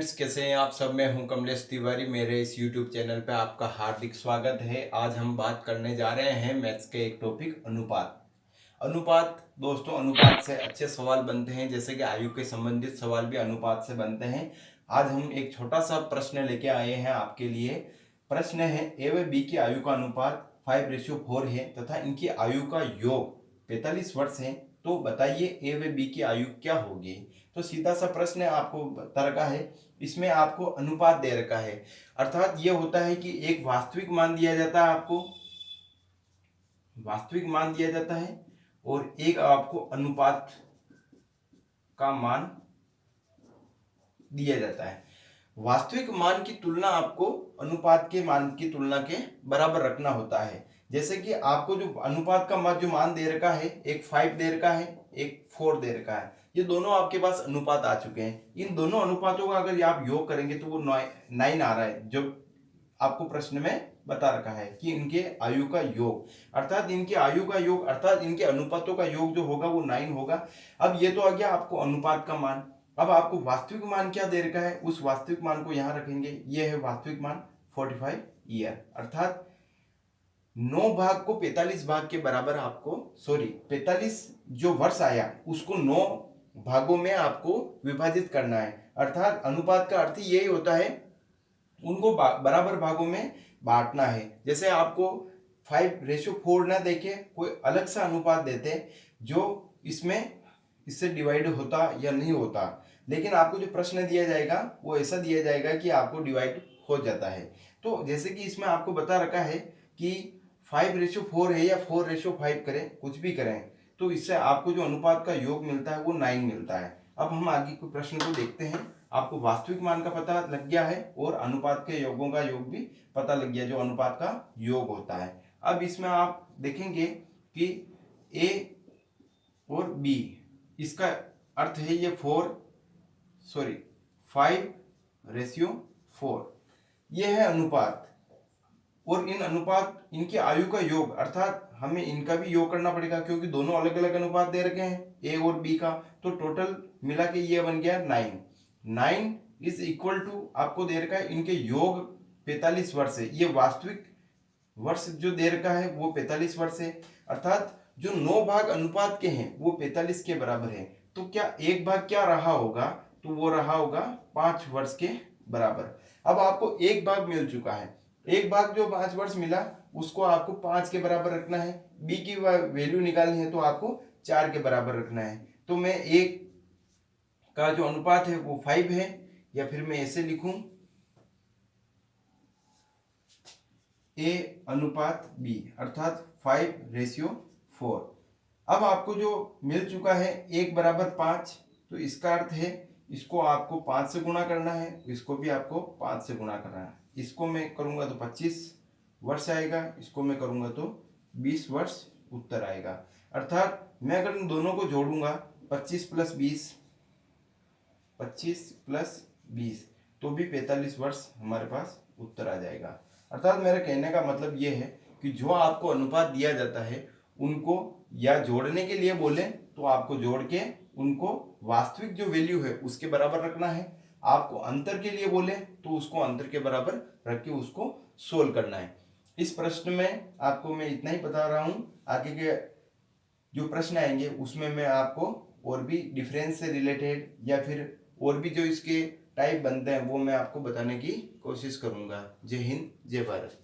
Friends, कैसे हैं आप सब। मैं हूं कमलेश तिवारी। मेरे इस यूट्यूब चैनल पे आपका हार्दिक स्वागत है। आज हम बात करने जा रहे हैं मैथ्स के एक टॉपिक अनुपात। अनुपात दोस्तों, अनुपात से अच्छे सवाल बनते हैं, जैसे कि आयु के संबंधित सवाल भी अनुपात से बनते हैं। आज हम एक छोटा सा प्रश्न लेके आए हैं आपके लिए। प्रश्न है, ए व बी की आयु का अनुपात 5:4 है तथा इनकी आयु का योग 45 वर्ष है। तो बताइए ए व बी की आयु क्या होगी। तो सीधा सा प्रश्न आपको बता रखा है, इसमें आपको अनुपात दे रखा है। अर्थात ये होता है कि एक वास्तविक मान दिया जाता है, आपको वास्तविक मान दिया जाता है और एक आपको अनुपात का मान दिया जाता है। वास्तविक मान की तुलना आपको अनुपात के मान की तुलना के बराबर रखना होता है। जैसे कि आपको जो अनुपात का मान जो मान दे रखा है, एक 5 दे रखा है, एक 4 दे रखा है। ये दोनों आपके पास अनुपात आ चुके हैं। इन दोनों अनुपातों का अगर आप योग करेंगे तो वो 9 आ रहा है, जो आपको प्रश्न में बता रखा है कि इनके आयु का योग, अर्थात इनके आयु का योग अर्थात इनके अनुपातों का योग जो होगा वो 9 होगा। अब ये तो आ गया आपको अनुपात का मान। अब आपको वास्तविक मान क्या दे रखा है, उस वास्तविक मान को यहां रखेंगे। ये है वास्तविक मान 45 ईयर, अर्थात 9 भाग को 45 भाग के बराबर आपको 45 जो वर्ष आया उसको 9 भागों में आपको विभाजित करना है। अर्थात अनुपात का अर्थ यही होता है, उनको बराबर भागों में बांटना है। जैसे आपको 5:4 ना देके कोई अलग सा अनुपात देते जो इसमें इससे डिवाइड होता या नहीं होता, लेकिन आपको जो प्रश्न दिया जाएगा वो ऐसा दिया जाएगा कि आपको डिवाइड हो जाता है। तो जैसे कि इसमें आपको बता रखा है कि 5:4 है या 4:5 करें, कुछ भी करें, तो इससे आपको जो अनुपात का योग मिलता है वो 9 मिलता है। अब हम आगे के प्रश्न को देखते हैं। आपको वास्तविक मान का पता लग गया है और अनुपात के योगों का योग भी पता लग गया, जो अनुपात का योग होता है। अब इसमें आप देखेंगे कि ए और बी, इसका अर्थ है ये 5:4 ये है अनुपात। और इन अनुपात इनकी आयु का योग, अर्थात हमें इनका भी योग करना पड़ेगा क्योंकि दोनों अलग अलग अनुपात दे रखे हैं ए और बी का। तो टोटल मिला के ये बन गया 9 इज इक्वल टू आपको दे रखा है इनके योग 45 वर्ष है। ये वास्तविक वर्ष जो दे रखा है वो 45 वर्ष है, अर्थात जो 9 भाग अनुपात के हैं वो 45 के बराबर है। तो क्या एक भाग क्या रहा होगा, तो वो रहा होगा 5 वर्ष के बराबर। अब आपको एक भाग मिल चुका है, एक भाग जो 5 वर्ष मिला उसको आपको 5 के बराबर रखना है। बी की वैल्यू निकालनी है तो आपको 4 के बराबर रखना है। तो मैं एक का जो अनुपात है वो 5 है, या फिर मैं ऐसे लिखूं ए अनुपात बी, अर्थात 5:4। अब आपको जो मिल चुका है 1 = 5, तो इसका अर्थ है इसको आपको 5 से गुणा करना है, इसको भी आपको 5 से गुणा करना है। इसको मैं करूंगा तो 25 वर्ष आएगा, इसको मैं करूंगा तो 20 वर्ष उत्तर आएगा। अर्थात मैं अगर इन दोनों को जोड़ूंगा 25 + 20 तो भी 45 वर्ष हमारे पास उत्तर आ जाएगा। अर्थात मेरे कहने का मतलब ये है कि जो आपको अनुपात दिया जाता है उनको या जोड़ने के लिए बोले तो आपको जोड़ के उनको वास्तविक जो वैल्यू है उसके बराबर रखना है। आपको अंतर के लिए बोले तो उसको अंतर के बराबर रख के उसको सोल्व करना है। इस प्रश्न में आपको मैं इतना ही बता रहा हूँ। आगे के जो प्रश्न आएंगे उसमें मैं आपको और भी डिफरेंस से रिलेटेड या फिर और भी जो इसके टाइप बनते हैं वो मैं आपको बताने की कोशिश करूंगा। जय हिंद, जय भारत।